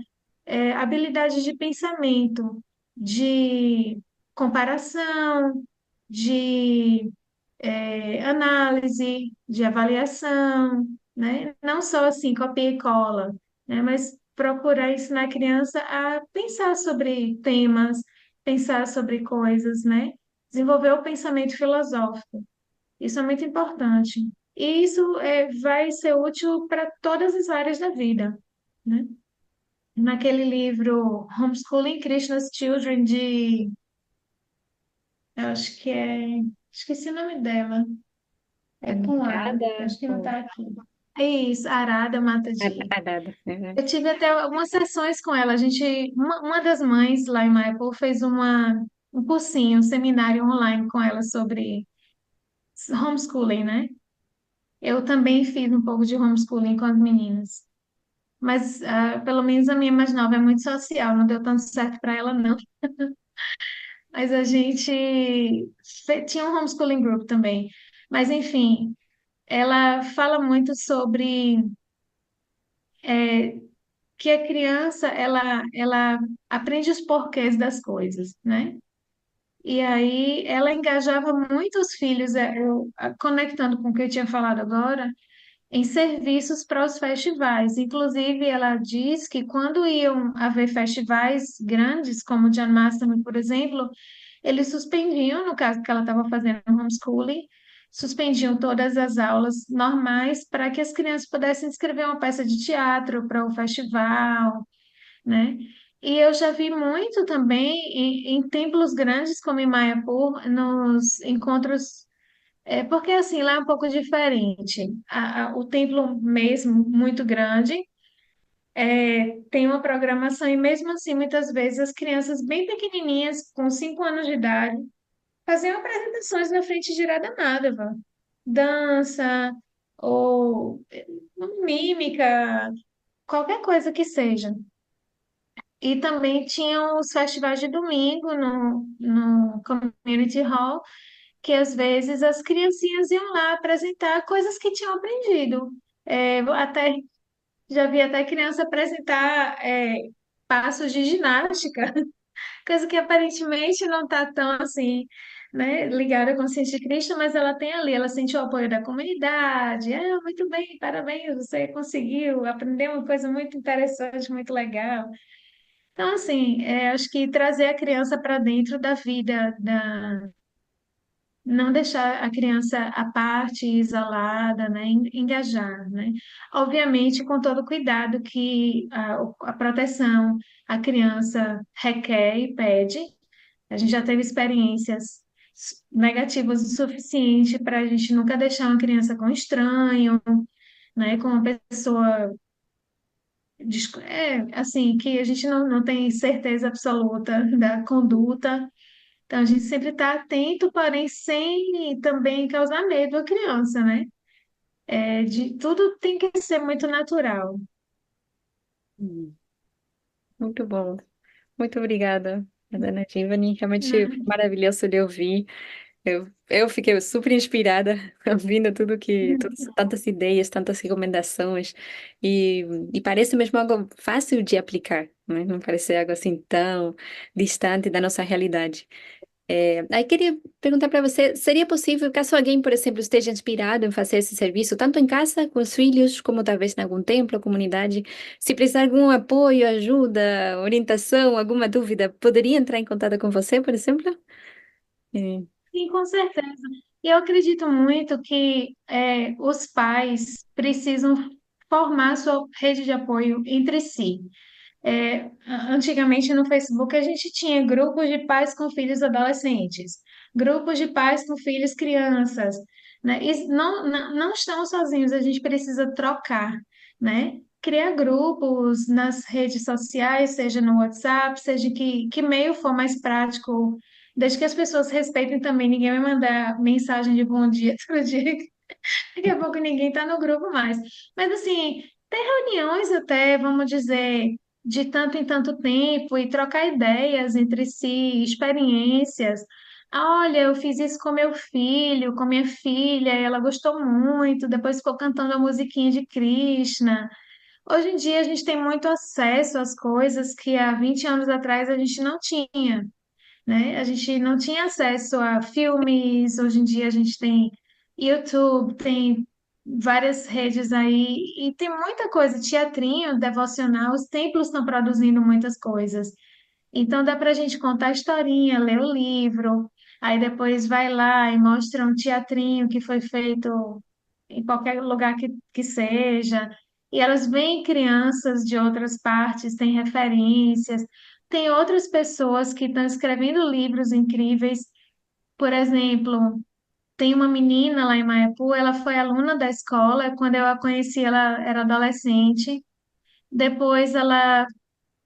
habilidades de pensamento, de comparação, de análise, de avaliação, né? Não só assim, copia e cola, né? Mas procurar ensinar a criança a pensar sobre temas, pensar sobre coisas, né? Desenvolver o pensamento filosófico. Isso é muito importante. E isso vai ser útil para todas as áreas da vida, né? Naquele livro Homeschooling Krishna's Children, eu acho que esqueci o nome dela, é com A, Arada acho que não ou está aqui. É isso, Arada Mataji. arada, né? Eu tive até algumas sessões com ela. Uma das mães lá em Maipur fez um cursinho, um seminário online com ela sobre homeschooling, né? Eu também fiz um pouco de homeschooling com as meninas. Mas pelo menos a minha mais nova é muito social, não deu tanto certo para ela, não. Mas a gente tinha um homeschooling group também. Mas enfim, ela fala muito sobre que a criança ela aprende os porquês das coisas, né? E aí ela engajava muito os filhos, conectando com o que eu tinha falado agora, em serviços para os festivais. Inclusive, ela diz que quando iam haver festivais grandes, como o Janmashtami, por exemplo, eles suspendiam, no caso que ela estava fazendo homeschooling, suspendiam todas as aulas normais para que as crianças pudessem escrever uma peça de teatro para o festival, né? E eu já vi muito também em templos grandes como em Mayapur, nos encontros porque assim, lá é um pouco diferente. O templo mesmo, muito grande, tem uma programação e mesmo assim, muitas vezes as crianças bem pequenininhas, com 5 anos de idade, faziam apresentações na frente de Radhanadeva. Dança ou mímica, qualquer coisa que seja. E também tinham os festivais de domingo no Community Hall, que às vezes as criancinhas iam lá apresentar coisas que tinham aprendido. Até já vi até criança apresentar passos de ginástica, coisa que aparentemente não está tão assim, né, ligada à consciência de Cristo, mas ela tem ali, ela sentiu o apoio da comunidade. Muito bem, parabéns, você conseguiu aprender uma coisa muito interessante, muito legal. Então, assim, acho que trazer a criança para dentro da vida não deixar a criança à parte, isolada, né? Engajar, né? Obviamente, com todo o cuidado que a proteção a criança requer e pede. A gente já teve experiências negativas o suficiente para a gente nunca deixar uma criança com estranho, né? Com uma pessoa assim, que a gente não tem certeza absoluta da conduta. Então, a gente sempre está atento, porém sem também causar medo à criança, né? Tudo tem que ser muito natural. Hum, Muito bom. Muito obrigada, dona Tiffany. Realmente foi Né? maravilhoso lhe ouvir. Eu fiquei super inspirada ouvindo tantas ideias, tantas recomendações e parece mesmo algo fácil de aplicar, né? Não parece algo assim tão distante da nossa realidade. Aí queria perguntar para você, seria possível, caso alguém, por exemplo, esteja inspirado em fazer esse serviço, tanto em casa com os filhos, como talvez em algum templo, comunidade, se precisar de algum apoio, ajuda, orientação, alguma dúvida, poderia entrar em contato com você, por exemplo? É. Sim, com certeza. E eu acredito muito que os pais precisam formar sua rede de apoio entre si. Antigamente no Facebook a gente tinha grupos de pais com filhos adolescentes, grupos de pais com filhos crianças, né? E não estamos sozinhos, a gente precisa trocar, né? Criar grupos nas redes sociais, seja no WhatsApp, seja que meio for mais prático, desde que as pessoas respeitem também, ninguém vai mandar mensagem de bom dia todo dia, daqui a pouco ninguém está no grupo mais. Mas assim, ter reuniões até, vamos dizer, de tanto em tanto tempo e trocar ideias entre si, experiências. Olha, eu fiz isso com meu filho, com minha filha, e ela gostou muito, depois ficou cantando a musiquinha de Krishna. Hoje em dia a gente tem muito acesso às coisas que há 20 anos atrás a gente não tinha, né? A gente não tinha acesso a filmes, hoje em dia a gente tem YouTube, tem várias redes aí, e tem muita coisa, teatrinho, devocional, os templos estão produzindo muitas coisas. Então dá para a gente contar a historinha, ler o livro, aí depois vai lá e mostra um teatrinho que foi feito em qualquer lugar que seja. E elas veem crianças de outras partes, têm referências, tem outras pessoas que estão escrevendo livros incríveis. Por exemplo, tem uma menina lá em Maiapu, ela foi aluna da escola, quando eu a conheci, ela era adolescente. Depois ela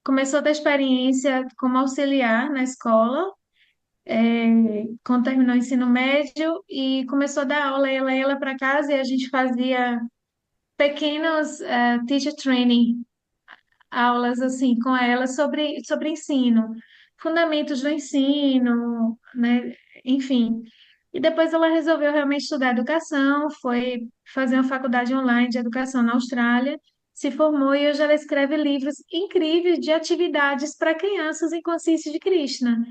começou a ter experiência como auxiliar na escola, quando terminou o ensino médio, e começou a dar aula. Ela ia lá para casa e a gente fazia pequenos teacher training, aulas assim com ela sobre ensino, fundamentos do ensino, né? Enfim. E depois ela resolveu realmente estudar educação, foi fazer uma faculdade online de educação na Austrália, se formou e hoje ela escreve livros incríveis de atividades para crianças em consciência de Krishna.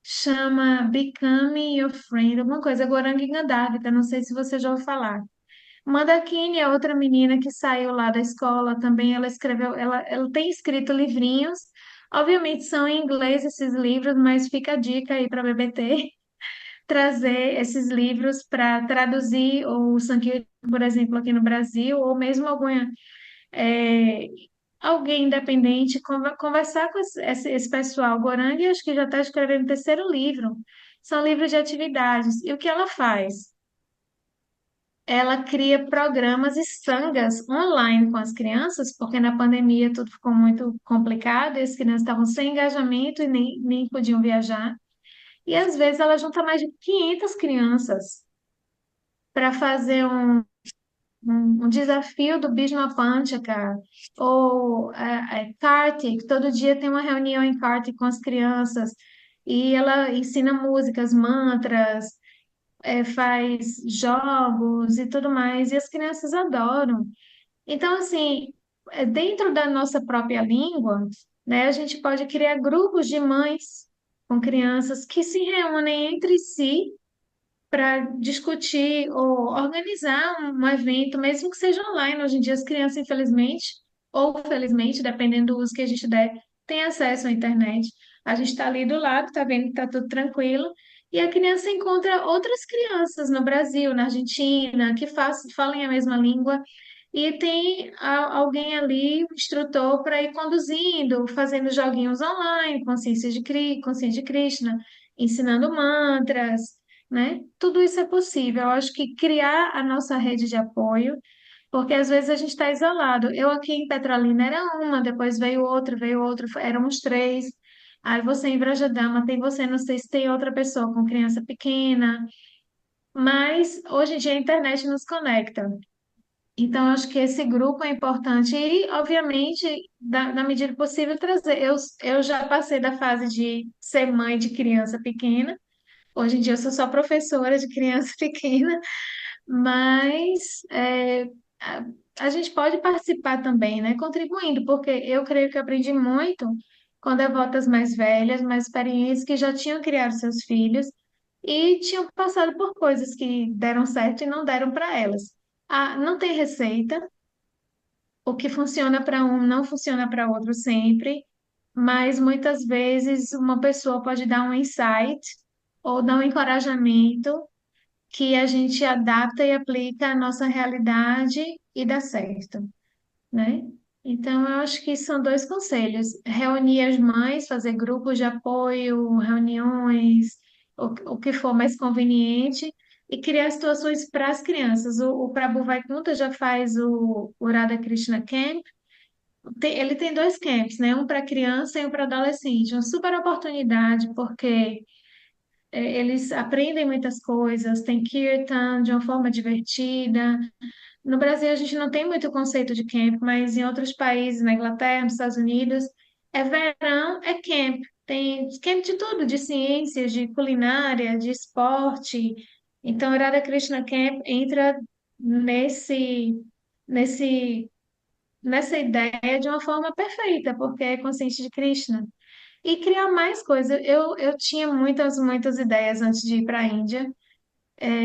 Chama Becoming Your Friend, alguma coisa, Gorangi Gandharvita, não sei se você já ouviu falar. Mandakini é outra menina que saiu lá da escola também. Ela escreveu, ela tem escrito livrinhos. Obviamente são em inglês esses livros, mas fica a dica aí para a BBT trazer esses livros para traduzir o Sankirtan, por exemplo, aqui no Brasil, ou mesmo é, alguém independente, conversar com esse pessoal. Gorangue, acho que já está escrevendo o terceiro livro. São livros de atividades. E o que ela faz? Ela cria programas e sangas online com as crianças, porque na pandemia tudo ficou muito complicado e as crianças estavam sem engajamento e nem podiam viajar. E às vezes ela junta mais de 500 crianças para fazer um desafio do Bhishma Panchaka ou Kartik. Todo dia tem uma reunião em Kartik com as crianças e ela ensina músicas, mantras, faz jogos e tudo mais, e as crianças adoram. Então, assim, dentro da nossa própria língua, né, a gente pode criar grupos de mães com crianças que se reúnem entre si para discutir ou organizar um evento, mesmo que seja online. Hoje em dia, as crianças, infelizmente, ou felizmente, dependendo do uso que a gente der, têm acesso à internet. A gente está ali do lado, está vendo que está tudo tranquilo, e a criança encontra outras crianças no Brasil, na Argentina, que falem a mesma língua, e tem alguém ali, um instrutor, para ir conduzindo, fazendo joguinhos online, consciência de Krishna, ensinando mantras, né? Tudo isso é possível. Eu acho que criar a nossa rede de apoio, porque às vezes a gente está isolado. Eu aqui em Petrolina era uma, depois veio outra, éramos três. Aí você em Brajadama, tem você, não sei se tem outra pessoa com criança pequena, mas hoje em dia a internet nos conecta. Então, eu acho que esse grupo é importante e, obviamente, na medida do possível, trazer. Eu já passei da fase de ser mãe de criança pequena. Hoje em dia eu sou só professora de criança pequena, mas a, a gente pode participar também, né? Contribuindo, porque eu creio que eu aprendi muito com devotas mais velhas, mais experientes, que já tinham criado seus filhos e tinham passado por coisas que deram certo e não deram para elas. Ah, não tem receita, o que funciona para um não funciona para outro sempre, mas muitas vezes uma pessoa pode dar um insight ou dar um encorajamento que a gente adapta e aplica à nossa realidade e dá certo, né? Então, eu acho que são dois conselhos: reunir as mães, fazer grupos de apoio, reuniões, o que for mais conveniente, e criar situações para as crianças. O Prabhu Vaikunta já faz o Radha Krishna Camp. Ele tem dois camps, né? Um para criança e um para adolescente. Uma super oportunidade, porque eles aprendem muitas coisas, tem kirtan de uma forma divertida. No Brasil, a gente não tem muito conceito de camp, mas em outros países, na Inglaterra, nos Estados Unidos, é verão, é camp. Tem camp de tudo, de ciências, de culinária, de esporte. Então, o Radha Krishna Camp entra nesse, nesse, nessa ideia de uma forma perfeita, porque é consciente de Krishna. E criar mais coisas. Eu tinha muitas ideias antes de ir para a Índia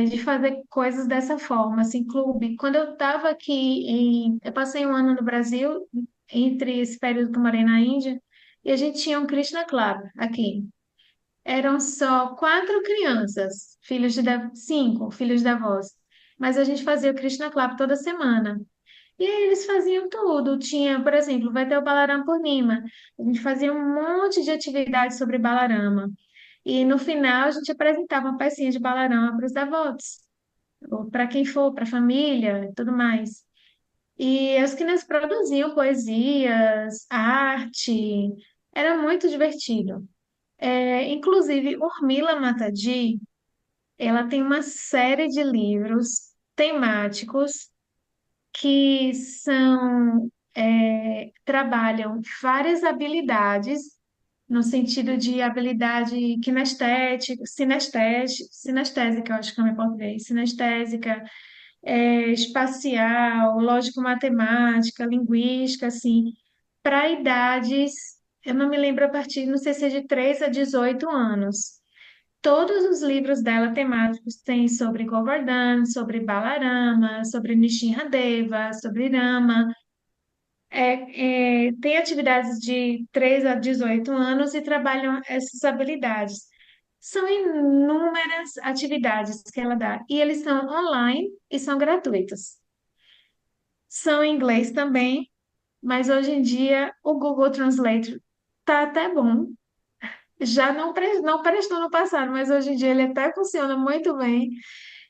de fazer coisas dessa forma, assim, clube. Quando eu estava aqui eu passei um ano no Brasil, entre esse período que eu morei na Índia, e a gente tinha um Krishna Club aqui. Eram só quatro crianças, cinco filhos da avós. Mas a gente fazia o Krishna Club toda semana. E aí eles faziam tudo. Tinha, por exemplo, vai ter o Balarama Purnima. A gente fazia um monte de atividades sobre Balarama. E no final a gente apresentava uma pecinha de Balarama para os devotos ou para quem for, para a família e tudo mais. E as crianças produziam poesias, arte, era muito divertido. Inclusive, Urmila Matadi, ela tem uma série de livros temáticos que trabalham várias habilidades, no sentido de habilidade kinestética, sinestésica, eu acho que é o meu português, sinestésica, espacial, lógico-matemática, linguística, assim, para idades, eu não me lembro a partir, não sei se é de 3 a 18 anos. Todos os livros dela temáticos têm sobre Govardhan, sobre Balarama, sobre Nishinradeva, sobre Rama. Tem atividades de 3 a 18 anos e trabalham essas habilidades. São inúmeras atividades que ela dá, e eles são online e são gratuitos. São em inglês também, mas hoje em dia o Google Translate tá até bom. Já não prestou no passado, mas hoje em dia ele até funciona muito bem.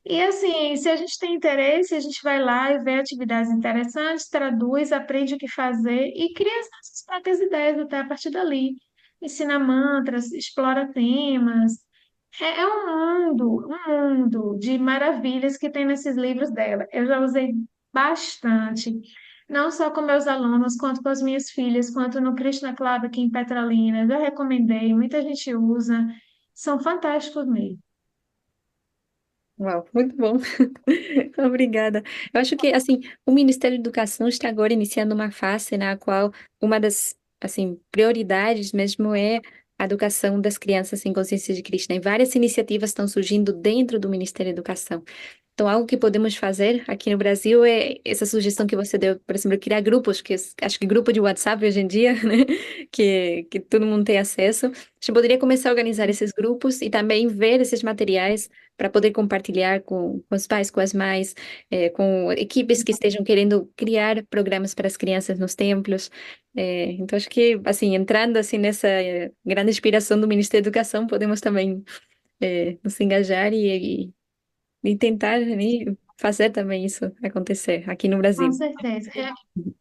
E assim, se a gente tem interesse, a gente vai lá e vê atividades interessantes, traduz, aprende o que fazer e cria as nossas próprias ideias até a partir dali. Ensina mantras, explora temas. É um mundo de maravilhas que tem nesses livros dela. Eu já usei bastante, não só com meus alunos, quanto com as minhas filhas, quanto no Krishna Club aqui em Petrolina. Já recomendei, muita gente usa. São fantásticos mesmo. Uau, muito bom. Obrigada. Eu acho que, assim, o Ministério da Educação está agora iniciando uma fase na qual uma das, assim, prioridades mesmo é a educação das crianças em consciência de Krishna. E várias iniciativas estão surgindo dentro do Ministério da Educação. Então, algo que podemos fazer aqui no Brasil é essa sugestão que você deu, por exemplo, criar grupos, acho que grupo de WhatsApp hoje em dia, né, que todo mundo tem acesso. A gente poderia começar a organizar esses grupos e também ver esses materiais para poder compartilhar com os pais, com as mães, com equipes que estejam querendo criar programas para as crianças nos templos. Então, acho que, assim, entrando assim nessa grande inspiração do Ministério da Educação, podemos também nos engajar e tentar né, fazer também isso acontecer aqui no Com Brasil. certeza.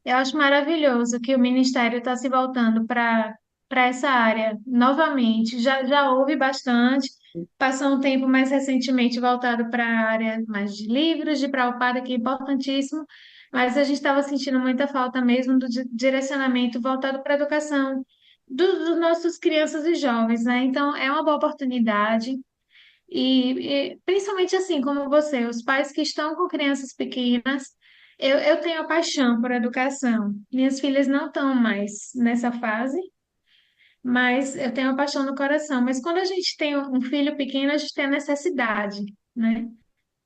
Eu acho maravilhoso que o Ministério está se voltando para essa área novamente. Já houve bastante, passou um tempo mais recentemente voltado para a área mais de livros, de Prabhupada, que é importantíssimo, mas a gente estava sentindo muita falta mesmo do direcionamento voltado para a educação dos nossos crianças e jovens, né? Então, é uma boa oportunidade. E principalmente assim, como você, os pais que estão com crianças pequenas, eu tenho a paixão por educação. Minhas filhas não estão mais nessa fase, mas eu tenho a paixão no coração. Mas quando a gente tem um filho pequeno, a gente tem a necessidade, né?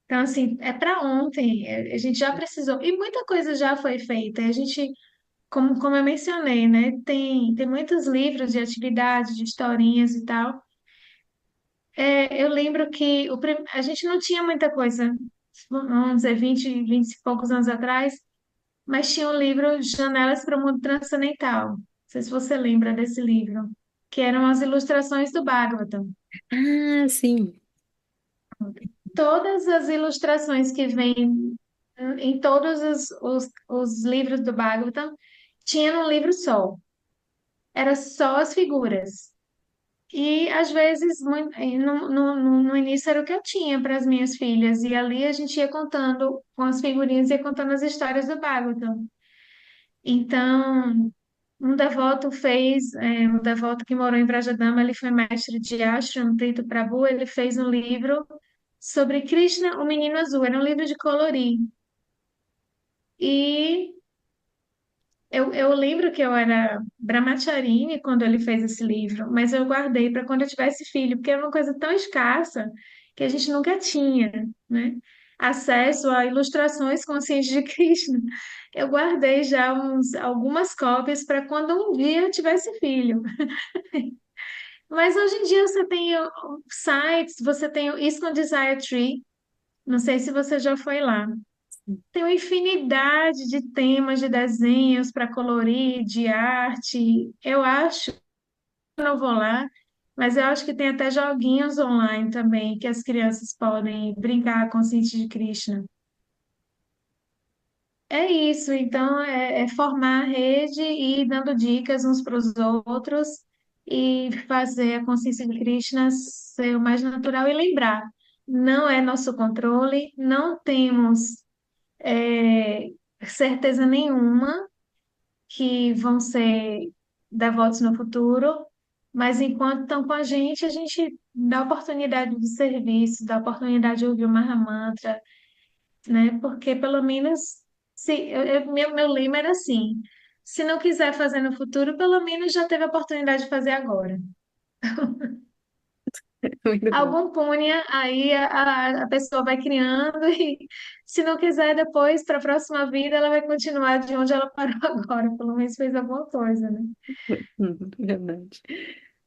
Então, assim, é para ontem, a gente já precisou, e muita coisa já foi feita. A gente, como eu mencionei, né? Tem muitos livros de atividades, de historinhas e tal. Eu lembro que a gente não tinha muita coisa, vamos dizer, 20 e poucos anos atrás. mas tinha um livro Janelas para o Mundo Transcendental. Não sei se você lembra desse livro, que eram as ilustrações do Bhagavatam. Ah, sim. Todas as ilustrações que vêm em todos os livros do Bhagavatam tinha num livro só. Era só as figuras. E às vezes, no início era o que eu tinha para as minhas filhas, e ali a gente ia contando com as figurinhas, ia contando as histórias do Bhagavatam. Então, um devoto que morou em Vrajadama, ele foi mestre de ashram, Trito Prabhu, ele fez um livro sobre Krishna, o Menino Azul, era um livro de colorir. E eu lembro que eu era brahmacharini quando ele fez esse livro, mas eu guardei para quando eu tivesse filho, porque era uma coisa tão escassa que a gente nunca tinha, né? Acesso a ilustrações conscientes de Krishna. Eu guardei já algumas cópias para quando um dia eu tivesse filho. Mas hoje em dia você tem sites, você tem o ISKCON Desire Tree, não sei se você já foi lá. Tem uma infinidade de temas, de desenhos para colorir, de arte. Eu acho, eu não vou lá, mas eu acho que tem até joguinhos online também que as crianças podem brincar com o Consciente de Krishna. É isso, então é formar a rede e ir dando dicas uns para os outros e fazer a consciência de Krishna ser o mais natural e lembrar, não é nosso controle, não temos é, certeza nenhuma que vão ser devotos no futuro, mas enquanto estão com a gente dá oportunidade de serviço, dá oportunidade de ouvir o Mahamantra, né? Porque pelo menos, se, meu lema era assim, se não quiser fazer no futuro, pelo menos já teve a oportunidade de fazer agora. Muito bom. Algum punha, aí a pessoa vai criando e se não quiser depois, para a próxima vida, ela vai continuar de onde ela parou agora, pelo menos fez alguma coisa, né? Verdade.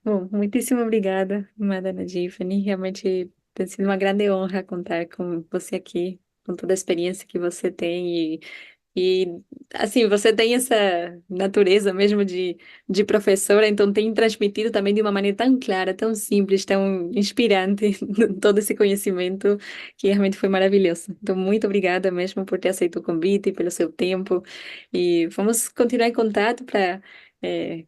Bom, muitíssimo obrigada, Madana Tiffany. Realmente tem sido uma grande honra contar com você aqui, com toda a experiência que você tem. E assim, você tem essa natureza mesmo de professora, então tem transmitido também de uma maneira tão clara, tão simples, tão inspirante todo esse conhecimento que realmente foi maravilhoso. Então, muito obrigada mesmo por ter aceito o convite, pelo seu tempo. E vamos continuar em contato para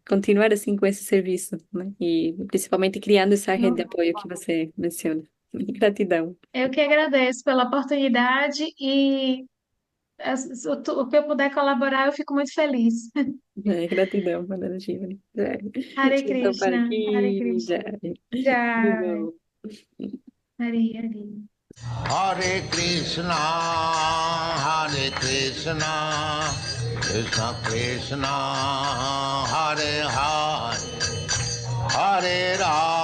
continuar assim com esse serviço, né? E principalmente criando essa rede de apoio que você menciona. Gratidão. Eu que agradeço pela oportunidade e o que eu puder colaborar, eu fico muito feliz. Gratidão, Madana Tiffany. Hare Então, para Krishna, Hare aqui, já. Krishna. Tudo Jai, bom. Hare Hare. Hare Krishna, Krishna Krishna, Hare Hare, Hare Rama.